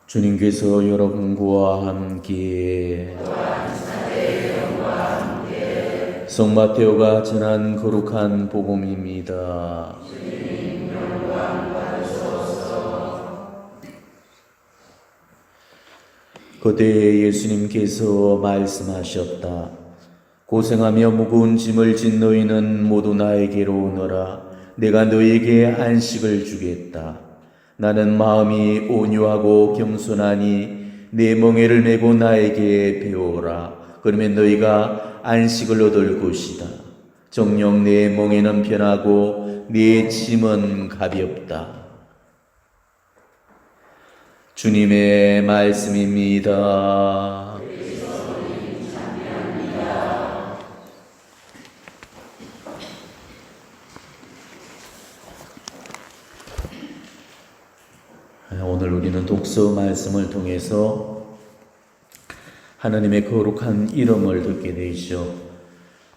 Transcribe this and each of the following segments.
주님께서 여러분과 함께 성마테오가 전한 거룩한 복음입니다. 그때 예수님께서 말씀하셨다. 고생하며 무거운 짐을 진 너희는 모두 나에게로 오너라. 내가 너희에게 안식을 주겠다. 나는 마음이 온유하고 겸손하니 내 멍에를 메고 나에게 배우라. 그러면 너희가 안식을 얻을 것이다. 정녕 내 멍에는 편하고 내 짐은 가볍다. 주님의 말씀입니다. 오늘 우리는 독서 말씀을 통해서 하나님의 거룩한 이름을 듣게 되죠.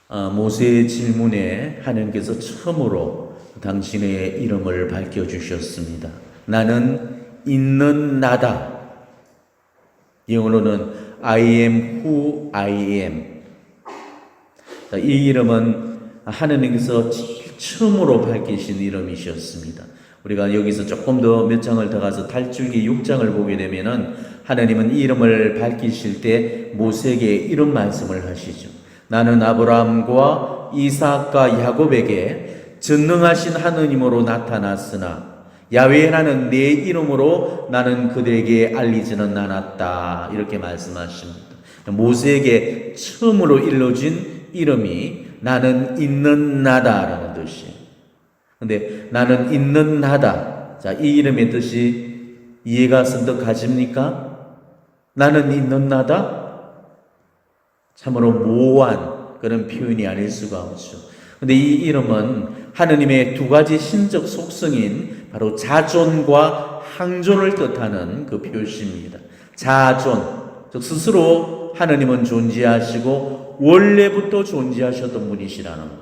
모세의 질문에 하나님께서 처음으로 당신의 이름을 밝혀주셨습니다. 나는 있는 나다. 영어로는 I am who I am. 이 이름은 하나님께서 처음으로 밝히신 이름이셨습니다. 우리가 여기서 조금 더 몇 장을 더 가서 탈출기 6장을 보게 되면은 하나님은 이 이름을 밝히실 때 모세에게 이런 말씀을 하시죠. 나는 아브라함과 이삭과 야곱에게 전능하신 하느님으로 나타났으나 야훼라는 내 이름으로 나는 그들에게 알리지는 않았다. 이렇게 말씀하십니다. 모세에게 처음으로 일러진 이름이 나는 있는 나다라는 뜻이에요. 근데 나는 있는 나다. 자, 이 이름의 뜻이 이해가 선뜻 가십니까? 나는 있는 나다? 참으로 모호한 그런 표현이 아닐 수가 없죠. 근데 이 이름은 하느님의 두 가지 신적 속성인 바로 자존과 항존을 뜻하는 그 표시입니다. 자존, 즉 스스로 하느님은 존재하시고 원래부터 존재하셨던 분이시라는 것.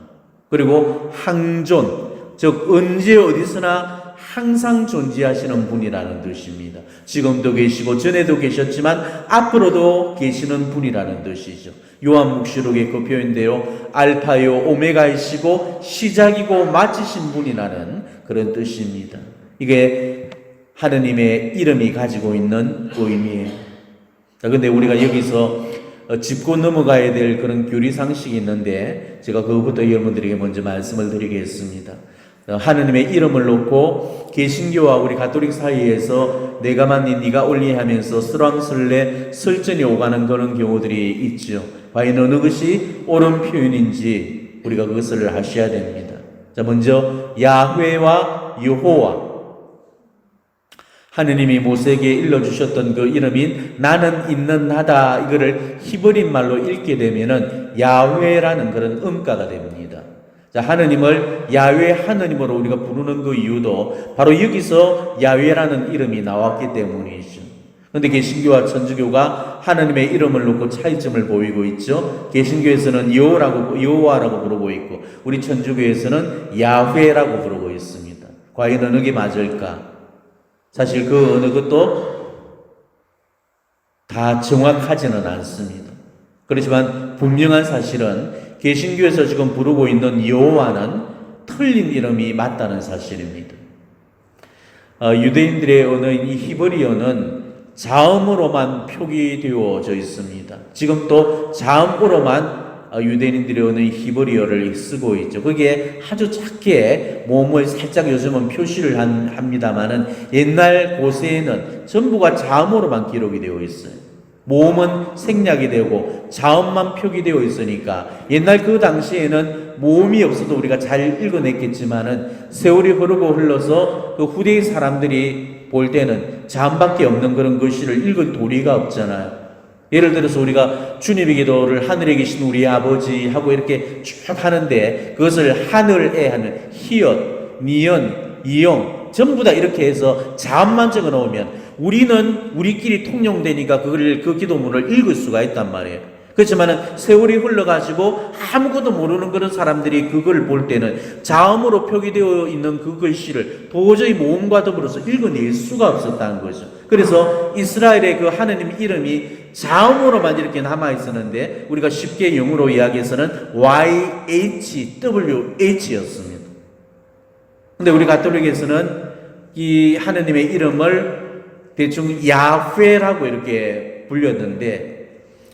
그리고 항존, 즉 언제 어디서나 항상 존재하시는 분이라는 뜻입니다. 지금도 계시고 전에도 계셨지만 앞으로도 계시는 분이라는 뜻이죠. 요한묵시록에 그 표현대로 알파요 오메가이시고 시작이고 마치신 분이라는 그런 뜻입니다. 이게 하느님의 이름이 가지고 있는 의미예요. 그런데 우리가 여기서 짚고 넘어가야 될 그런 교리 상식이 있는데 제가 그것부터 여러분들에게 먼저 말씀을 드리겠습니다. 하느님의 이름을 놓고 개신교와 우리 가톨릭 사이에서 내가 만니 네가 올리 하면서 설왕설래 설전이 오가는 그런 경우들이 있죠. 과연 어느 것이 옳은 표현인지 우리가 그것을 하셔야 됩니다. 자, 먼저 야훼와 여호와, 하느님이 모세에게 일러주셨던 그 이름인 나는 있는 나다, 이거를 히브리 말로 읽게 되면은 야훼라는 그런 음가가 됩니다. 자, 하느님을 야훼 하느님으로 우리가 부르는 그 이유도 바로 여기서 야훼라는 이름이 나왔기 때문이죠. 그런데 개신교와 천주교가 하느님의 이름을 놓고 차이점을 보이고 있죠. 개신교에서는 여호와라고 부르고 있고 우리 천주교에서는 야훼라고 부르고 있습니다. 과연 어느 게 맞을까? 사실 그 어느 것도 다 정확하지는 않습니다. 그렇지만 분명한 사실은 개신교에서 지금 부르고 있는 여호와는 틀린 이름이 맞다는 사실입니다. 유대인들의 언어인 이 히브리어는 자음으로만 표기되어져 있습니다. 지금 또 자음으로만 유대인들의 언어인 히브리어를 쓰고 있죠. 그게 아주 작게 몸을 살짝 요즘은 표시를 합니다만은 옛날 고세에는 전부가 자음으로만 기록이 되어 있어요. 모음은 생략이 되고 자음만 표기되어 있으니까 옛날 그 당시에는 모음이 없어도 우리가 잘 읽어냈겠지만은 세월이 흐르고 흘러서 그 후대의 사람들이 볼 때는 자음밖에 없는 그런 글씨를 읽을 도리가 없잖아요. 예를 들어서 우리가 주님의 기도를 하늘에 계신 우리 아버지 하고 이렇게 쭉 하는데 그것을 하늘에 하는 히읗, 니은, 이용 전부 다 이렇게 해서 자음만 적어 놓으면 우리는 우리끼리 통용되니까 그 기도문을 읽을 수가 있단 말이에요. 그렇지만은 세월이 흘러가지고 아무것도 모르는 그런 사람들이 그걸 볼 때는 자음으로 표기되어 있는 그 글씨를 도저히 모음과 더불어서 읽어낼 수가 없었다는 거죠. 그래서 이스라엘의 그 하느님 이름이 자음으로만 이렇게 남아 있었는데 우리가 쉽게 영어로 이야기해서는 YHWH였습니다. 근데 우리 가톨릭에서는 이 하느님의 이름을 대충 야훼라고 이렇게 불렸는데,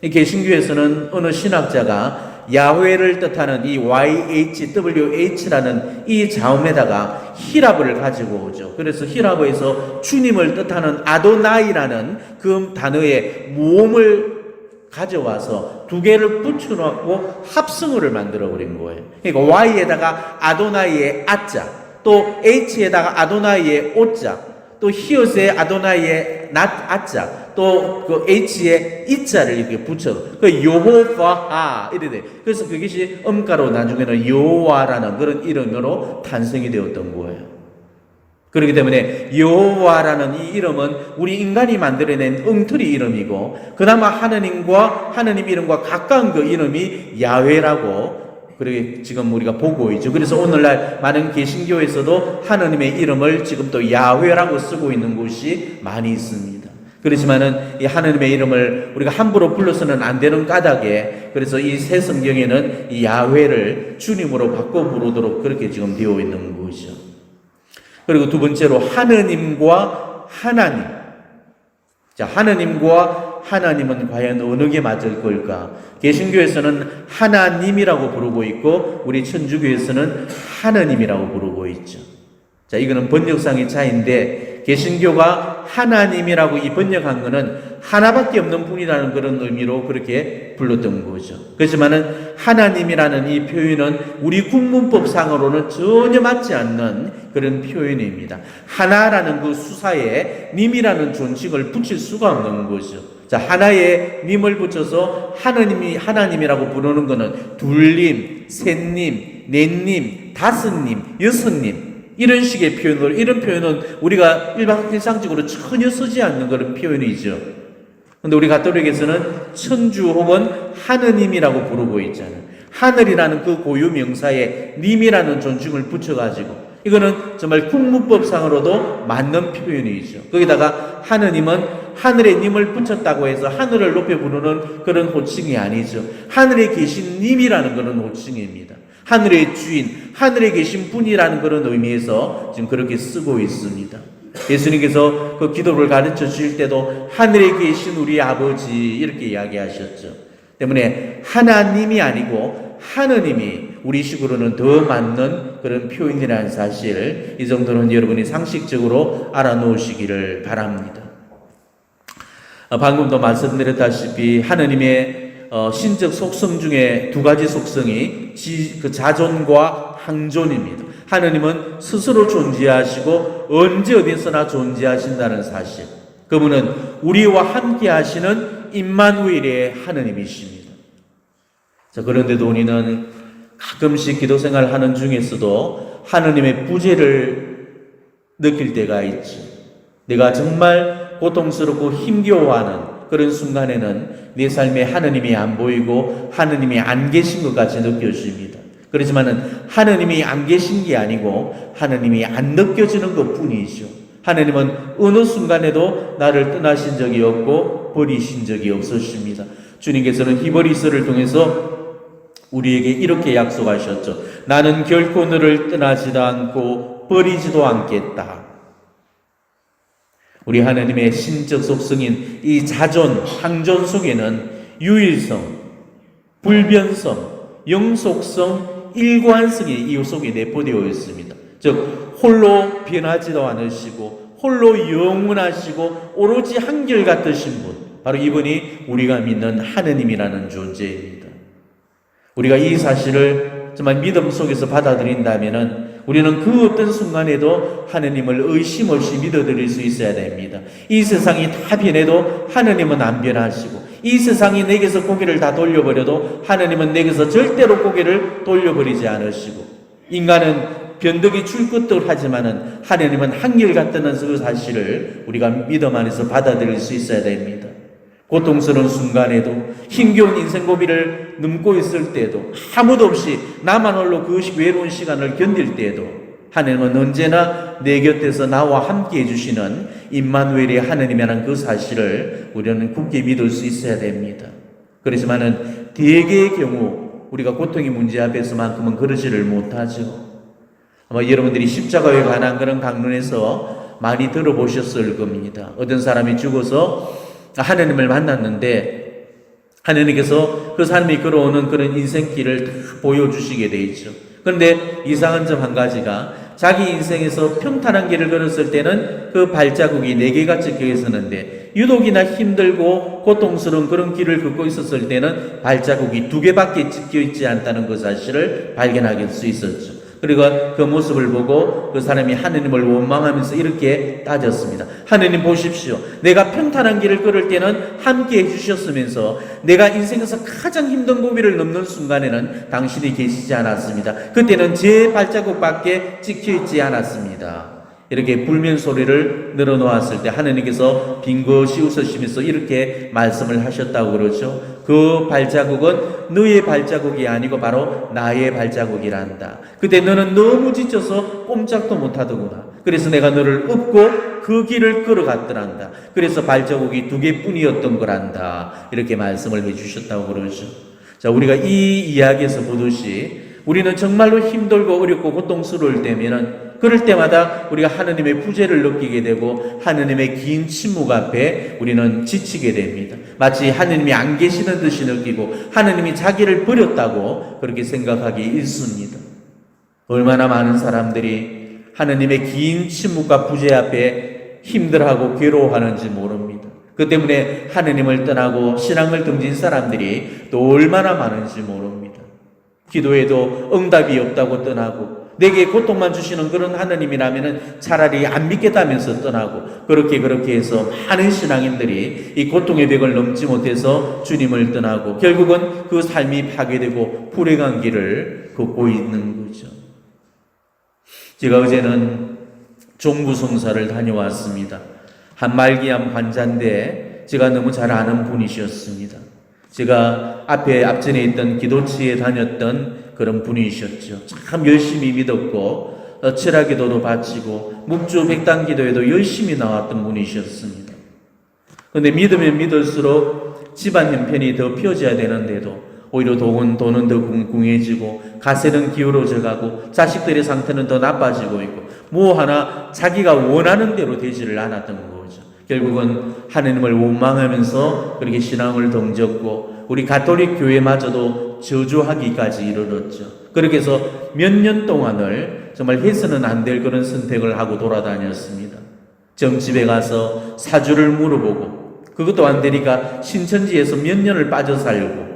이 개신교에서는 어느 신학자가 야훼를 뜻하는 이 YHWH라는 이 자음에다가 히랍을 가지고 오죠. 그래서 히랍어에서 주님을 뜻하는 아도나이라는 그 단어의 모음을 가져와서 두 개를 붙여놓고 합성어를 만들어 버린 거예요. 그러니까 Y에다가 아도나이의 아자, 또 H에다가 아도나이의 오자, 또 히읗에 아도나이의 아자, 또 그 H에 이자를 이렇게 붙여, 그 여호와하 이래 돼. 그래서 그것이 음가로 나중에는 여호와라는 그런 이름으로 탄생이 되었던 거예요. 그렇기 때문에 여호와라는 이 이름은 우리 인간이 만들어낸 엉터리 이름이고, 그나마 하느님 이름과 가까운 그 이름이 야훼라고 그렇게 지금 우리가 보고 있죠. 그래서 오늘날 많은 개신교에서도 하느님의 이름을 지금 또 야훼라고 쓰고 있는 곳이 많이 있습니다. 그렇지만은 이 하느님의 이름을 우리가 함부로 불러서는 안 되는 까닭에, 그래서 이 새 성경에는 이 야훼를 주님으로 바꿔 부르도록 그렇게 지금 되어 있는 거죠. 그리고 두 번째로 하느님과 하나님. 자, 하느님과 하나님은 과연 어느 게 맞을 걸까? 개신교에서는 하나님이라고 부르고 있고, 우리 천주교에서는 하느님이라고 부르고 있죠. 자, 이거는 번역상의 차이인데, 개신교가 하나님이라고 이 번역한 거는 하나밖에 없는 분이라는 그런 의미로 그렇게 불렀던 거죠. 그렇지만은 하나님이라는 이 표현은 우리 국문법상으로는 전혀 맞지 않는 그런 표현입니다. 하나라는 그 수사에 님이라는 존칭을 붙일 수가 없는 거죠. 자, 하나에 님을 붙여서 하나님이라고 부르는 것은 둘님, 셋님, 넷님, 다섯님, 여섯님, 이런 식의 표현으로, 이런 표현은 우리가 일상적으로 전혀 쓰지 않는 그런 표현이죠. 근데 우리 가톨릭에서는 천주 혹은 하느님이라고 부르고 있잖아요. 하늘이라는 그 고유 명사에 님이라는 존칭을 붙여가지고, 이거는 정말 국문법상으로도 맞는 표현이죠. 거기다가 하느님은 하늘에 님을 붙였다고 해서 하늘을 높여 부르는 그런 호칭이 아니죠. 하늘에 계신 님이라는 그런 호칭입니다. 하늘의 주인, 하늘에 계신 분이라는 그런 의미에서 지금 그렇게 쓰고 있습니다. 예수님께서 그 기도를 가르쳐 주실 때도 하늘에 계신 우리 아버지 이렇게 이야기하셨죠. 때문에 하나님이 아니고 하느님이 우리식으로는 더 맞는 그런 표현이라는 사실, 이 정도는 여러분이 상식적으로 알아놓으시기를 바랍니다. 방금도 말씀드렸다시피 하느님의 신적 속성 중에 두 가지 속성이 그 자존과 항존입니다. 하느님은 스스로 존재하시고 언제 어디서나 존재하신다는 사실. 그분은 우리와 함께 하시는 임마누엘의 하느님이십니다. 자, 그런데도 우리는 가끔씩 기도 생활 하는 중에서도 하느님의 부재를 느낄 때가 있지. 내가 정말 고통스럽고 힘겨워하는 그런 순간에는 내 삶에 하느님이 안 보이고 하느님이 안 계신 것 같이 느껴집니다. 그렇지만은 하느님이 안 계신 게 아니고 하느님이 안 느껴지는 것 뿐이죠. 하느님은 어느 순간에도 나를 떠나신 적이 없고 버리신 적이 없으십니다. 주님께서는 히브리서를 통해서 우리에게 이렇게 약속하셨죠. 나는 결코 너를 떠나지도 않고 버리지도 않겠다. 우리 하나님의 신적 속성인 이 자존, 항존 속에는 유일성, 불변성, 영속성, 일관성이 이 속에 내포되어 있습니다. 즉 홀로 변하지도 않으시고 홀로 영원하시고 오로지 한결같으신 분, 바로 이분이 우리가 믿는 하느님이라는 존재입니다. 우리가 이 사실을 정말 믿음 속에서 받아들인다면은 우리는 그 어떤 순간에도 하느님을 의심 없이 믿어드릴 수 있어야 됩니다. 이 세상이 다 변해도 하느님은 안 변하시고, 이 세상이 내게서 고개를 다 돌려버려도 하느님은 내게서 절대로 고개를 돌려버리지 않으시고, 인간은 변덕이 출것들 하지만은 하느님은 한결같다는 그 사실을 우리가 믿음 안에서 받아들일 수 있어야 됩니다. 고통스러운 순간에도 힘겨운 인생 고비를 넘고 있을 때도 아무도 없이 나만 홀로 그 외로운 시간을 견딜 때에도 하나님은 언제나 내 곁에서 나와 함께 해주시는 임마누엘의 하나님이라는 그 사실을 우리는 굳게 믿을 수 있어야 됩니다. 그렇지만은 대개의 경우 우리가 고통의 문제 앞에서만큼은 그러지를 못하죠. 아마 여러분들이 십자가에 관한 그런 강론에서 많이 들어보셨을 겁니다. 어떤 사람이 죽어서 하나님을 만났는데 하나님께서 그 사람이 걸어오는 그런 인생길을 다 보여주시게 돼 있죠. 그런데 이상한 점 한 가지가 자기 인생에서 평탄한 길을 걸었을 때는 그 발자국이 4개가 찍혀 있었는데 유독이나 힘들고 고통스러운 그런 길을 걷고 있었을 때는 발자국이 2개밖에 찍혀 있지 않다는 그 사실을 발견할 수 있었죠. 그리고 그 모습을 보고 그 사람이 하느님을 원망하면서 이렇게 따졌습니다. 하느님 보십시오. 내가 평탄한 길을 걸을 때는 함께 해주셨으면서 내가 인생에서 가장 힘든 고비를 넘는 순간에는 당신이 계시지 않았습니다. 그때는 제 발자국밖에 찍혀있지 않았습니다. 이렇게 불면 소리를 늘어놓았을 때 하느님께서 빙긋이 웃으시면서 이렇게 말씀을 하셨다고 그러죠. 그 발자국은 너의 발자국이 아니고 바로 나의 발자국이란다. 그때 너는 너무 지쳐서 꼼짝도 못하더구나. 그래서 내가 너를 업고 그 길을 걸어갔더란다. 그래서 발자국이 2개뿐이었던 거란다. 이렇게 말씀을 해주셨다고 그러죠. 자, 우리가 이 이야기에서 보듯이 우리는 정말로 힘들고 어렵고 고통스러울 때면은 그럴 때마다 우리가 하느님의 부재를 느끼게 되고 하느님의 긴 침묵 앞에 우리는 지치게 됩니다. 마치 하느님이 안 계시는 듯이 느끼고 하느님이 자기를 버렸다고 그렇게 생각하기 일쑤입니다. 얼마나 많은 사람들이 하느님의 긴 침묵과 부재 앞에 힘들어하고 괴로워하는지 모릅니다. 그 때문에 하느님을 떠나고 신앙을 등진 사람들이 또 얼마나 많은지 모릅니다. 기도해도 응답이 없다고 떠나고 내게 고통만 주시는 그런 하나님이라면 차라리 안 믿겠다면서 떠나고 그렇게 해서 많은 신앙인들이 이 고통의 벽을 넘지 못해서 주님을 떠나고 결국은 그 삶이 파괴되고 불행한 길을 걷고 있는 거죠. 제가 어제는 종부성사를 다녀왔습니다. 한말기암 환자인데 제가 너무 잘 아는 분이셨습니다. 제가 앞전에 있던 기도치에 다녔던 그런 분이셨죠. 참 열심히 믿었고 철학기도도 바치고 묵주백당 기도에도 열심히 나왔던 분이셨습니다. 그런데 믿으면 믿을수록 집안 형편이 더 펴져야 되는데도 오히려 돈은 더 궁궁해지고 가세는 기울어져 가고 자식들의 상태는 더 나빠지고 있고 뭐 하나 자기가 원하는 대로 되지를 않았던 거죠. 결국은 하느님을 원망하면서 그렇게 신앙을 던졌고 우리 가톨릭 교회마저도 저주하기까지 이르렀죠. 그렇게 해서 몇 년 동안을 정말 해서는 안 될 그런 선택을 하고 돌아다녔습니다. 점집에 가서 사주를 물어보고 그것도 안 되니까 신천지에서 몇 년을 빠져 살고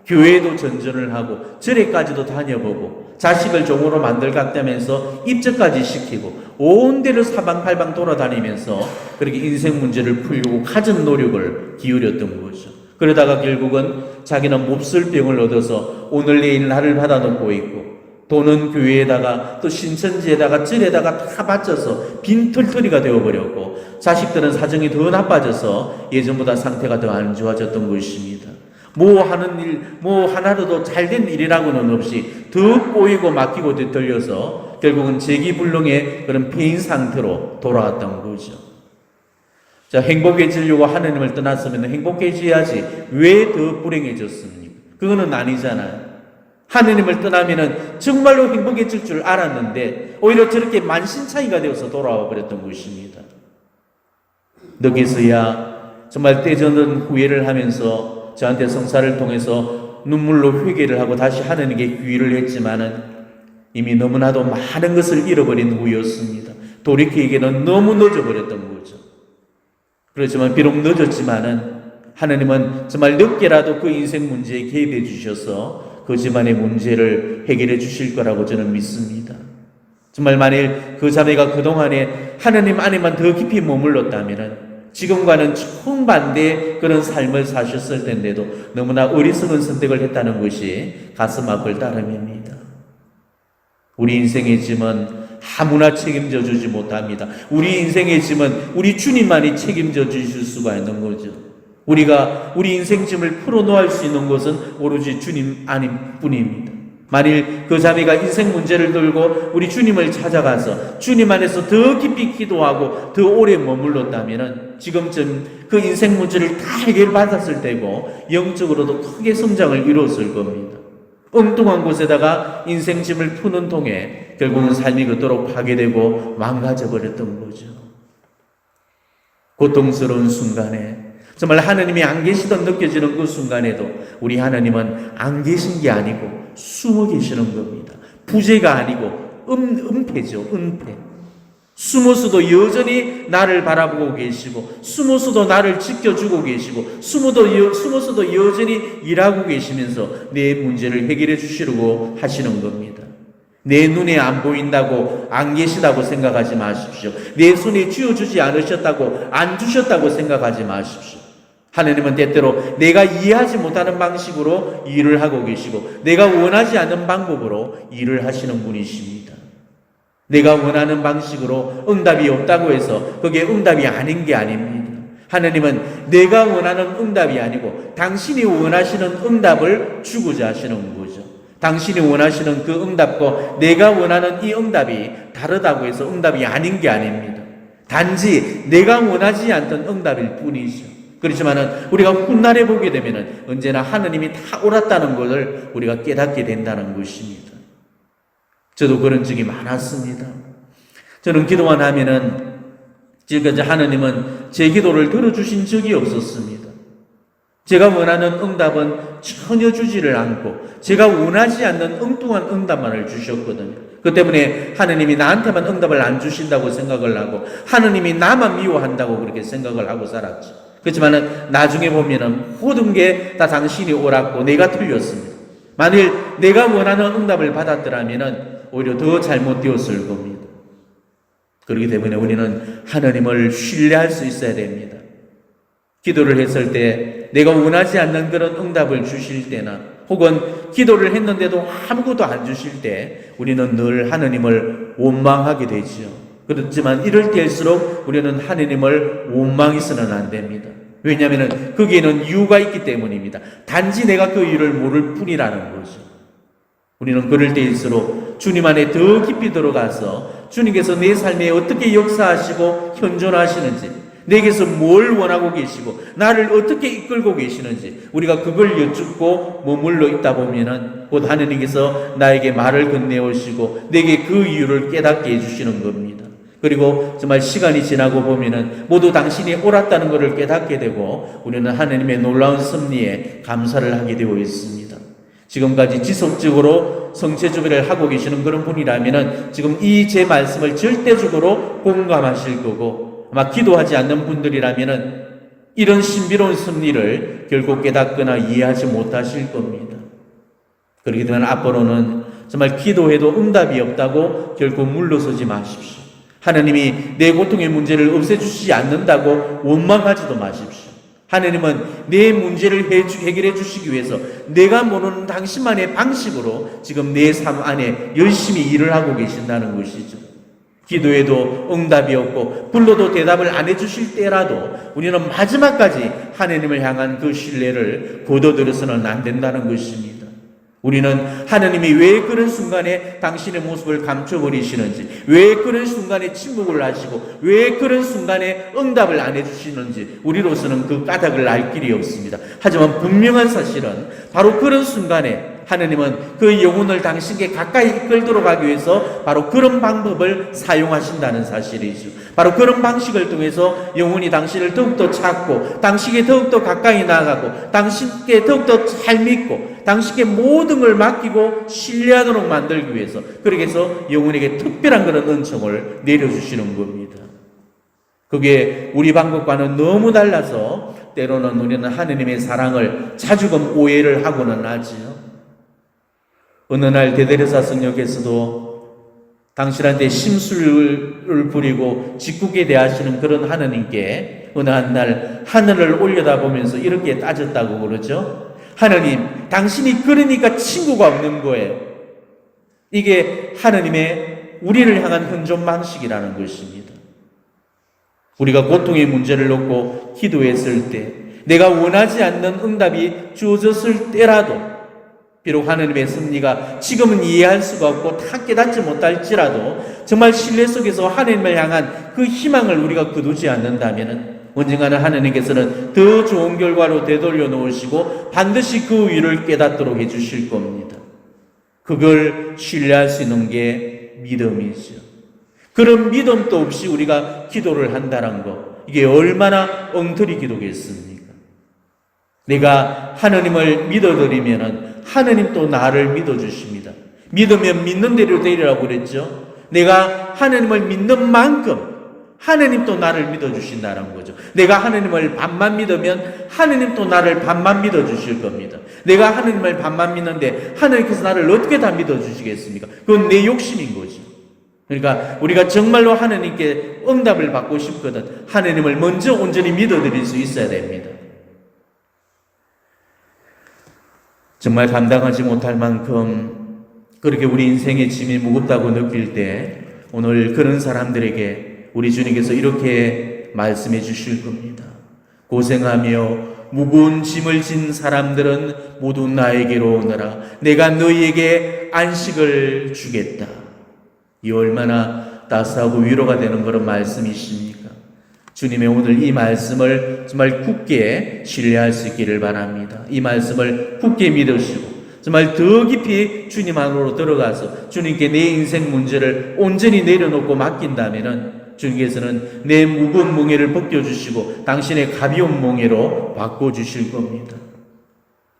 교회도 전전을 하고 절에까지도 다녀보고 자식을 종으로 만들겠다면서 입적까지 시키고 온 데를 사방팔방 돌아다니면서 그렇게 인생 문제를 풀려고 갖은 노력을 기울였던 거죠. 그러다가 결국은 자기는 몹쓸 병을 얻어서 오늘 내일 나를 받아놓고 있고 돈은 교회에다가 또 신천지에다가 절에다가 다 바쳐서 빈털터리가 되어버렸고 자식들은 사정이 더 나빠져서 예전보다 상태가 더 안 좋아졌던 것입니다. 뭐 하는 일, 뭐 하나라도 잘된 일이라고는 없이 더 꼬이고 맡기고 되돌려서 결국은 재기불능의 그런 폐인 상태로 돌아왔던 거죠. 자, 행복해지려고 하나님을 떠났으면 행복해져야지 왜 더 불행해졌습니까? 그거는 아니잖아요. 하나님을 떠나면은 정말로 행복해질 줄 알았는데 오히려 저렇게 만신창이가 되어서 돌아와 버렸던 것입니다. 너께서야 정말 때저는 후회를 하면서 저한테 성사를 통해서 눈물로 회개를 하고 다시 하나님께 귀의를 했지만은 이미 너무나도 많은 것을 잃어버린 후였습니다. 돌이키기에는 너무 늦어버렸던 거죠. 그렇지만 비록 늦었지만은 하나님은 정말 늦게라도 그 인생 문제에 개입해 주셔서 그 집안의 문제를 해결해 주실 거라고 저는 믿습니다. 정말 만일 그 자매가 그동안에 하나님 안에만 더 깊이 머물렀다면은 지금과는 정반대의 그런 삶을 사셨을 텐데도 너무나 어리석은 선택을 했다는 것이 가슴 아플 따름입니다. 우리 인생의 짐은 아무나 책임져 주지 못합니다. 우리 인생의 짐은 우리 주님만이 책임져 주실 수가 있는 거죠. 우리가 우리 인생짐을 풀어놓을 수 있는 것은 오로지 주님 아님 뿐입니다. 만일 그 자매가 인생 문제를 들고 우리 주님을 찾아가서 주님 안에서 더 깊이 기도하고 더 오래 머물렀다면 지금쯤 그 인생 문제를 다 해결받았을 테고 영적으로도 크게 성장을 이뤘을 겁니다. 엉뚱한 곳에다가 인생짐을 푸는 통에 결국은 삶이 그토록 파괴되고 망가져 버렸던 거죠. 고통스러운 순간에 정말 하나님이 안 계시던 느껴지는 그 순간에도 우리 하나님은 안 계신 게 아니고 숨어 계시는 겁니다. 부재가 아니고 은폐죠. 은폐. 숨어서도 여전히 나를 바라보고 계시고 숨어서도 나를 지켜주고 계시고 숨어서도 여전히 일하고 계시면서 내 문제를 해결해 주시려고 하시는 겁니다. 내 눈에 안 보인다고 안 계시다고 생각하지 마십시오. 내 손에 쥐어주지 않으셨다고 안 주셨다고 생각하지 마십시오. 하나님은 때때로 내가 이해하지 못하는 방식으로 일을 하고 계시고 내가 원하지 않는 방법으로 일을 하시는 분이십니다. 내가 원하는 방식으로 응답이 없다고 해서 그게 응답이 아닌 게 아닙니다. 하나님은 내가 원하는 응답이 아니고 당신이 원하시는 응답을 주고자 하시는 거죠. 당신이 원하시는 그 응답과 내가 원하는 이 응답이 다르다고 해서 응답이 아닌 게 아닙니다. 단지 내가 원하지 않던 응답일 뿐이죠. 그렇지만은 우리가 훗날에 보게 되면은 언제나 하나님이 다 옳았다는 것을 우리가 깨닫게 된다는 것입니다. 저도 그런 적이 많았습니다. 저는 기도만 하면은 지금까지 하나님은 제 기도를 들어주신 적이 없었습니다. 제가 원하는 응답은 전혀 주지를 않고 제가 원하지 않는 엉뚱한 응답만을 주셨거든요. 그 때문에 하나님이 나한테만 응답을 안 주신다고 생각을 하고 하나님이 나만 미워한다고 그렇게 생각을 하고 살았죠. 그렇지만 나중에 보면은 모든 게 다 당신이 옳았고 내가 틀렸습니다. 만일 내가 원하는 응답을 받았더라면 오히려 더 잘못되었을 겁니다. 그렇기 때문에 우리는 하나님을 신뢰할 수 있어야 됩니다. 기도를 했을 때 내가 원하지 않는 그런 응답을 주실 때나 혹은 기도를 했는데도 아무것도 안 주실 때 우리는 늘 하나님을 원망하게 되지요. 그렇지만 이럴 때일수록 우리는 하나님을 원망해서는 안 됩니다. 왜냐하면 거기에는 이유가 있기 때문입니다. 단지 내가 그 이유를 모를 뿐이라는 거죠. 우리는 그럴 때일수록 주님 안에 더 깊이 들어가서 주님께서 내 삶에 어떻게 역사하시고 현존하시는지 내게서 뭘 원하고 계시고 나를 어떻게 이끌고 계시는지 우리가 그걸 여쭙고 머물러 있다 보면은 곧 하느님께서 나에게 말을 건네오시고 내게 그 이유를 깨닫게 해주시는 겁니다. 그리고 정말 시간이 지나고 보면은 모두 당신이 옳았다는 것을 깨닫게 되고 우리는 하나님의 놀라운 섭리에 감사를 하게 되어 있습니다. 지금까지 지속적으로 성체주비를 하고 계시는 그런 분이라면은 지금 이 제 말씀을 절대적으로 공감하실 거고 아마 기도하지 않는 분들이라면은 이런 신비로운 섭리를 결국 깨닫거나 이해하지 못하실 겁니다. 그렇기 때문에 앞으로는 정말 기도해도 응답이 없다고 결국 물러서지 마십시오. 하나님이 내 고통의 문제를 없애주시지 않는다고 원망하지도 마십시오. 하나님은 내 문제를 해결해 주시기 위해서 내가 모르는 당신만의 방식으로 지금 내 삶 안에 열심히 일을 하고 계신다는 것이죠. 기도해도 응답이 없고 불러도 대답을 안 해주실 때라도 우리는 마지막까지 하나님을 향한 그 신뢰를 거둬들여서는 안 된다는 것입니다. 우리는 하나님이 왜 그런 순간에 당신의 모습을 감춰버리시는지, 왜 그런 순간에 침묵을 하시고, 왜 그런 순간에 응답을 안 해주시는지 우리로서는 그 까닭을 알 길이 없습니다. 하지만 분명한 사실은 바로 그런 순간에 하나님은 그 영혼을 당신께 가까이 이끌도록 하기 위해서 바로 그런 방법을 사용하신다는 사실이죠. 바로 그런 방식을 통해서 영혼이 당신을 더욱더 찾고 당신께 더욱더 가까이 나아가고 당신께 더욱더 잘 믿고 당신께 모든 걸 맡기고 신뢰하도록 만들기 위해서 그렇게 해서 영혼에게 특별한 그런 은총을 내려주시는 겁니다. 그게 우리 방법과는 너무 달라서 때로는 우리는 하나님의 사랑을 자주금 오해를 하고는 하지요. 어느 날 대데레사 성역에서도 당신한테 심술을 부리고 짓궂게 대하시는 그런 하느님께 어느 한 날 하늘을 올려다보면서 이렇게 따졌다고 그러죠. 하느님, 당신이 그러니까 친구가 없는 거예요. 이게 하느님의 우리를 향한 현존 방식이라는 것입니다. 우리가 고통의 문제를 놓고 기도했을 때 내가 원하지 않는 응답이 주어졌을 때라도, 비록 하나님의 섭리가 지금은 이해할 수가 없고 다 깨닫지 못할지라도 정말 신뢰 속에서 하나님을 향한 그 희망을 우리가 거두지 않는다면 언젠가는 하나님께서는 더 좋은 결과로 되돌려 놓으시고 반드시 그 위를 깨닫도록 해주실 겁니다. 그걸 신뢰할 수 있는 게 믿음이죠. 그런 믿음도 없이 우리가 기도를 한다는 것, 이게 얼마나 엉터리 기도겠습니까? 내가 하나님을 믿어드리면 하나님 또 나를 믿어주십니다. 믿으면 믿는 대로 되리라고 그랬죠. 내가 하나님을 믿는 만큼 하나님 또 나를 믿어주신다는 거죠. 내가 하나님을 반만 믿으면 하나님 또 나를 반만 믿어주실 겁니다. 내가 하나님을 반만 믿는데 하나님께서 나를 어떻게 다 믿어주시겠습니까? 그건 내 욕심인 거죠. 그러니까 우리가 정말로 하나님께 응답을 받고 싶거든 하나님을 먼저 온전히 믿어드릴 수 있어야 됩니다. 정말 감당하지 못할 만큼 그렇게 우리 인생의 짐이 무겁다고 느낄 때 오늘 그런 사람들에게 우리 주님께서 이렇게 말씀해 주실 겁니다. 고생하며 무거운 짐을 진 사람들은 모두 나에게로 오너라. 내가 너희에게 안식을 주겠다. 이 얼마나 따스하고 위로가 되는 그런 말씀이십니까? 주님의 오늘 이 말씀을 정말 굳게 신뢰할 수 있기를 바랍니다. 이 말씀을 굳게 믿으시고 정말 더 깊이 주님 안으로 들어가서 주님께 내 인생 문제를 온전히 내려놓고 맡긴다면은 주님께서는 내 무거운 멍에를 벗겨주시고 당신의 가벼운 멍에로 바꿔주실 겁니다.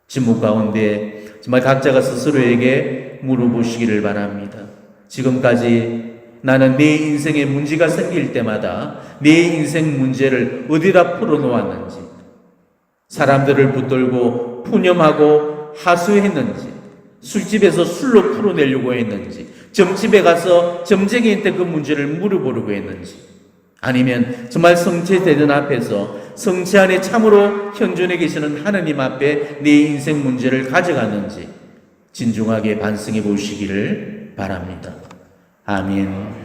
침묵 가운데 정말 각자가 스스로에게 물어보시기를 바랍니다. 지금까지 나는 내 인생에 문제가 생길 때마다 내 인생 문제를 어디다 풀어놓았는지, 사람들을 붙들고 푸념하고 하수했는지, 술집에서 술로 풀어내려고 했는지, 점집에 가서 점쟁이한테 그 문제를 물어보려고 했는지, 아니면 정말 성체대전 앞에서 성체 안에 참으로 현존해 계시는 하나님 앞에 내 인생 문제를 가져갔는지 진중하게 반성해 보시기를 바랍니다. 아멘.